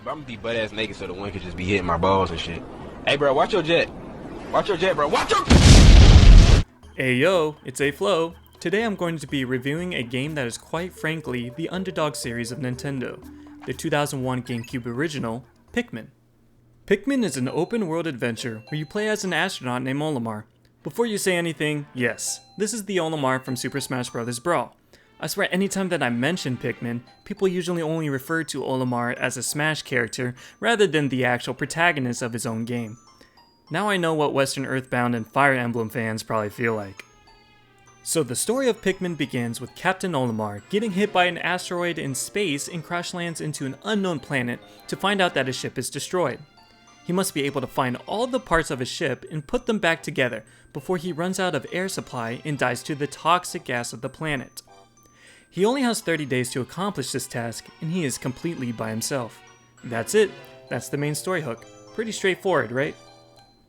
But I'm gonna be butt ass naked so the wind could just be hitting my balls and shit. Hey, bro, watch your jet. Watch your jet, bro. Watch your. Hey yo, it's A Flow. Today I'm going to be reviewing a game that is quite frankly the underdog series of Nintendo, the 2001 GameCube original, Pikmin. Pikmin is an open world adventure where you play as an astronaut named Olimar. Before you say anything, yes, this is the Olimar from Super Smash Bros. Brawl. I swear anytime that I mention Pikmin, people usually only refer to Olimar as a Smash character rather than the actual protagonist of his own game. Now I know what Western Earthbound and Fire Emblem fans probably feel like. So the story of Pikmin begins with Captain Olimar getting hit by an asteroid in space and crash lands into an unknown planet to find out that his ship is destroyed. He must be able to find all the parts of his ship and put them back together before he runs out of air supply and dies to the toxic gas of the planet. He only has 30 days to accomplish this task, and he is completely by himself. That's it. That's the main story hook. Pretty straightforward, right?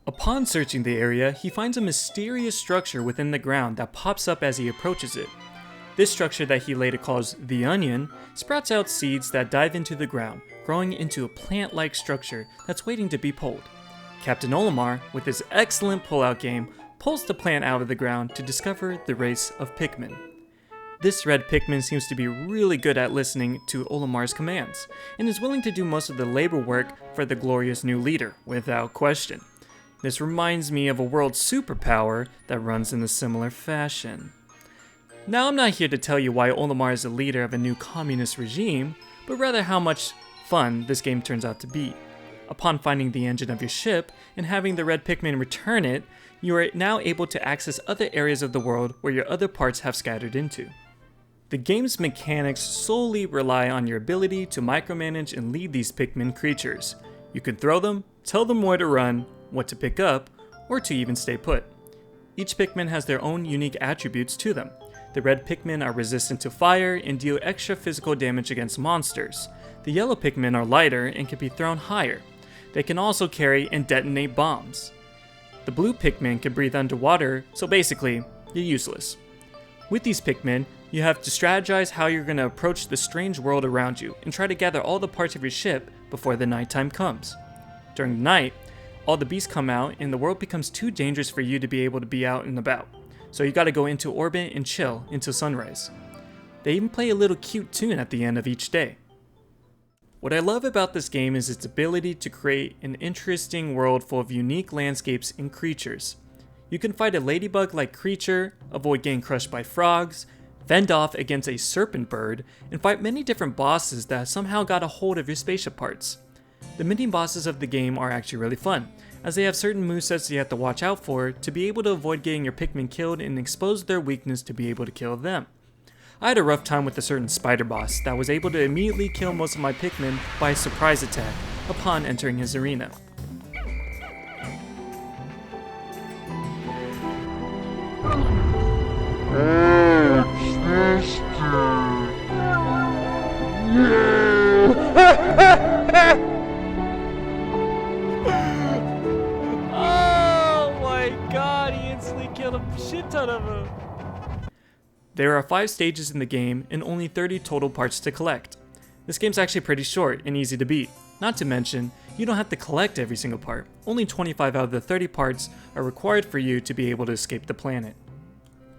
Upon searching the area, he finds a mysterious structure within the ground that pops up as he approaches it. This structure that he later calls the Onion sprouts out seeds that dive into the ground, growing into a plant-like structure that's waiting to be pulled. Captain Olimar, with his excellent pull-out game, pulls the plant out of the ground to discover the race of Pikmin. This red Pikmin seems to be really good at listening to Olimar's commands, and is willing to do most of the labor work for the glorious new leader, without question. This reminds me of a world superpower that runs in a similar fashion. Now I'm not here to tell you why Olimar is the leader of a new communist regime, but rather how much fun this game turns out to be. Upon finding the engine of your ship and having the red Pikmin return it, you are now able to access other areas of the world where your other parts have scattered into. The game's mechanics solely rely on your ability to micromanage and lead these Pikmin creatures. You can throw them, tell them where to run, what to pick up, or to even stay put. Each Pikmin has their own unique attributes to them. The red Pikmin are resistant to fire and deal extra physical damage against monsters. The yellow Pikmin are lighter and can be thrown higher. They can also carry and detonate bombs. The blue Pikmin can breathe underwater, so basically, you're useless. With these Pikmin, you have to strategize how you're going to approach the strange world around you and try to gather all the parts of your ship before the nighttime comes. During the night, all the beasts come out and the world becomes too dangerous for you to be able to be out and about. So you gotta go into orbit and chill until sunrise. They even play a little cute tune at the end of each day. What I love about this game is its ability to create an interesting world full of unique landscapes and creatures. You can fight a ladybug-like creature, avoid getting crushed by frogs, fend off against a serpent bird, and fight many different bosses that somehow got a hold of your spaceship parts. The mini bosses of the game are actually really fun, as they have certain movesets you have to watch out for to be able to avoid getting your Pikmin killed and expose their weakness to be able to kill them. I had a rough time with a certain spider boss that was able to immediately kill most of my Pikmin by a surprise attack upon entering his arena. Oh my god, he instantly killed a shit ton of them. There are 5 stages in the game and only 30 total parts to collect. This game's actually pretty short and easy to beat. Not to mention, you don't have to collect every single part. Only 25 out of the 30 parts are required for you to be able to escape the planet.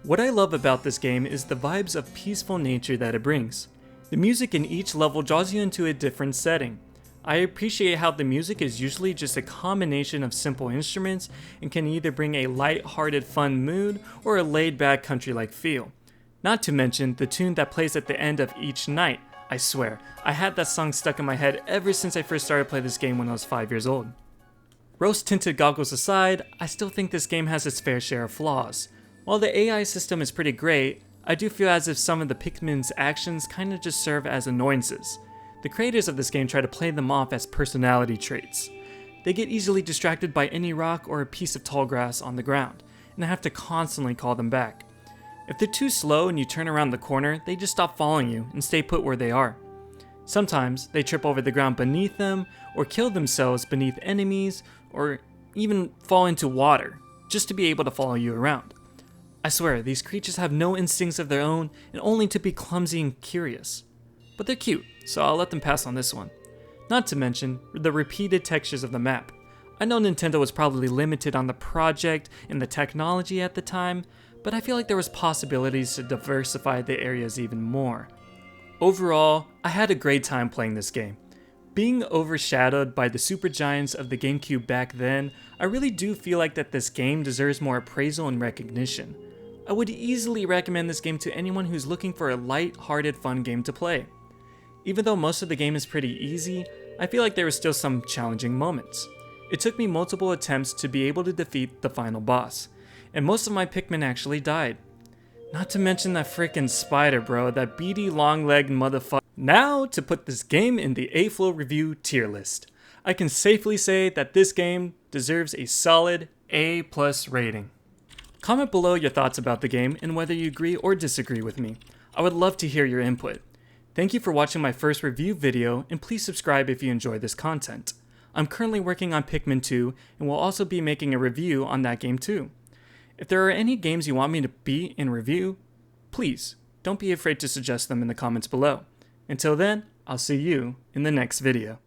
What I love about this game is the vibes of peaceful nature that it brings. The music in each level draws you into a different setting. I appreciate how the music is usually just a combination of simple instruments and can either bring a light-hearted fun mood or a laid-back country-like feel. Not to mention the tune that plays at the end of each night. I swear, I had that song stuck in my head ever since I first started playing this game when I was 5 years old. Rose-tinted goggles aside, I still think this game has its fair share of flaws. While the AI system is pretty great, I do feel as if some of the Pikmin's actions kinda just serve as annoyances. The creators of this game try to play them off as personality traits. They get easily distracted by any rock or a piece of tall grass on the ground, and I have to constantly call them back. If they're too slow and you turn around the corner, they just stop following you and stay put where they are. Sometimes they trip over the ground beneath them, or kill themselves beneath enemies, or even fall into water, just to be able to follow you around. I swear, these creatures have no instincts of their own and only to be clumsy and curious. But they're cute, so I'll let them pass on this one. Not to mention the repeated textures of the map. I know Nintendo was probably limited on the project and the technology at the time, but I feel like there was possibilities to diversify the areas even more. Overall, I had a great time playing this game. Being overshadowed by the supergiants of the GameCube back then, I really do feel like that this game deserves more appraisal and recognition. I would easily recommend this game to anyone who's looking for a light-hearted fun game to play. Even though most of the game is pretty easy, I feel like there were still some challenging moments. It took me multiple attempts to be able to defeat the final boss, and most of my Pikmin actually died. Not to mention that freaking spider, bro, that beady long-legged motherfucker. Now, to put this game in the A-Flow review tier list. I can safely say that this game deserves a solid A+ rating. Comment below your thoughts about the game and whether you agree or disagree with me. I would love to hear your input. Thank you for watching my first review video, and please subscribe if you enjoy this content. I'm currently working on Pikmin 2 and will also be making a review on that game too. If there are any games you want me to be in review, please don't be afraid to suggest them in the comments below. Until then, I'll see you in the next video.